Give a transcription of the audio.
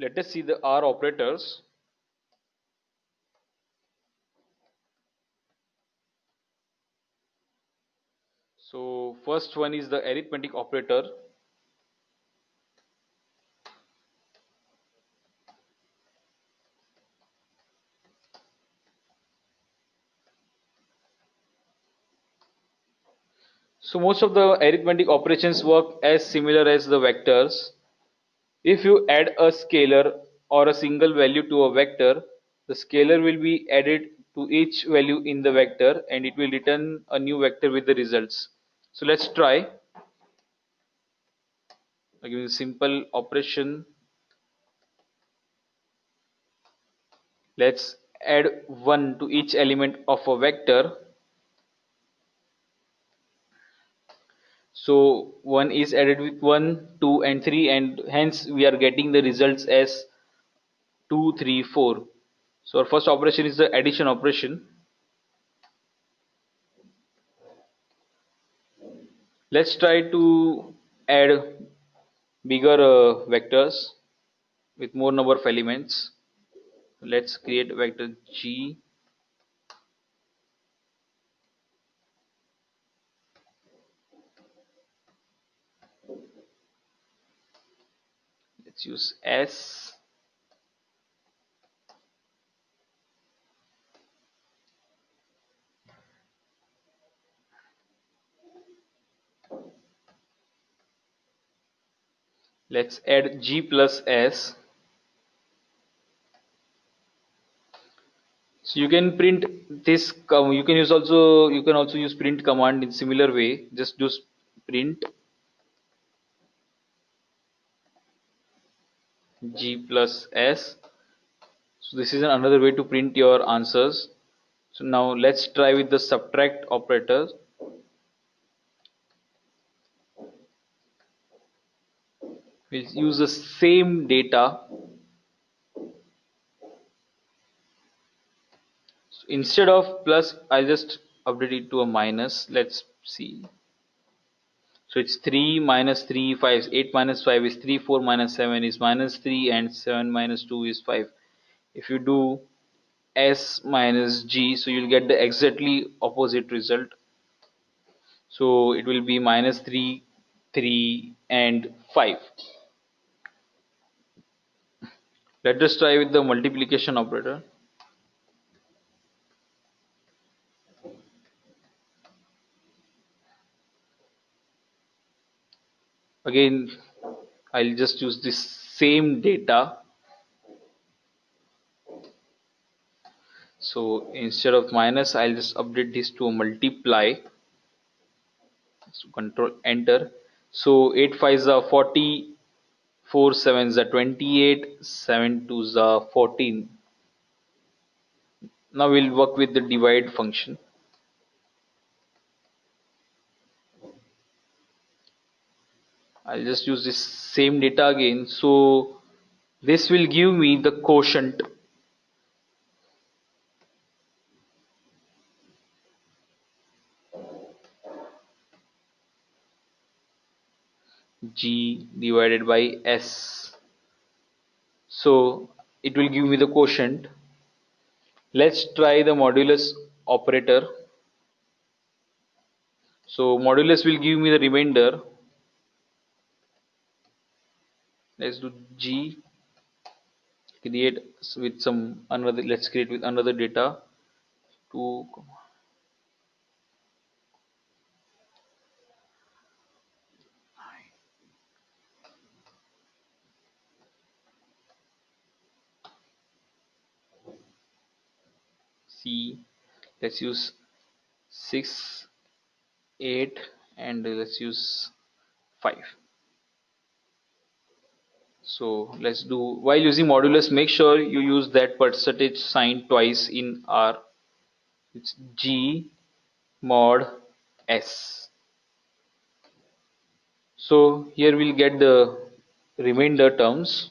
Let us see the R operators. So first one is the arithmetic operator. So most of the arithmetic operations work as similar as the vectors. If you add a scalar or a single value to a vector, the scalar will be added to each value in the vector and it will return a new vector with the results. So let's try. Again, simple operation. Let's add 1 to each element of a vector. So 1 is added with 1, 2 and 3, and hence we are getting the results as 2, 3, 4. So our first operation is the addition operation. Let's try to add bigger vectors with more number of elements. Let's create vector G. Let's use S. Let's add G plus S. So you can print this. You can also use print command in similar way. Just do print G plus S. So this is another way to print your answers. So now let's try with the subtract operator. We'll use the same data. So instead of plus, I'll just update it to a minus. Let's see. So it's 3 minus 3, 5, 8 minus 5 is 3, 4 minus 7 is minus 3, and 7 minus 2 is 5. If you do S minus G, so you'll get the exactly opposite result. So it will be minus 3, 3 and 5. Let us try with the multiplication operator. Again, I'll just use this same data. So instead of minus, I'll just update this to a multiply. So control enter. So 8 5s are 40, 4 7s are 28, 7 2s are 14. Now we'll work with the divide function. I'll just use this same data again. So this will give me the quotient. G divided by S. So it will give me the quotient. Let's try the modulus operator. So modulus will give me the remainder. Let's do G. Create with some another. Let's create with another data. 2, C. Let's use 6, 8, and let's use 5. So let's do, while using modulus, make sure you use that percentage sign twice in R. It's G mod S. So here we'll get the remainder terms.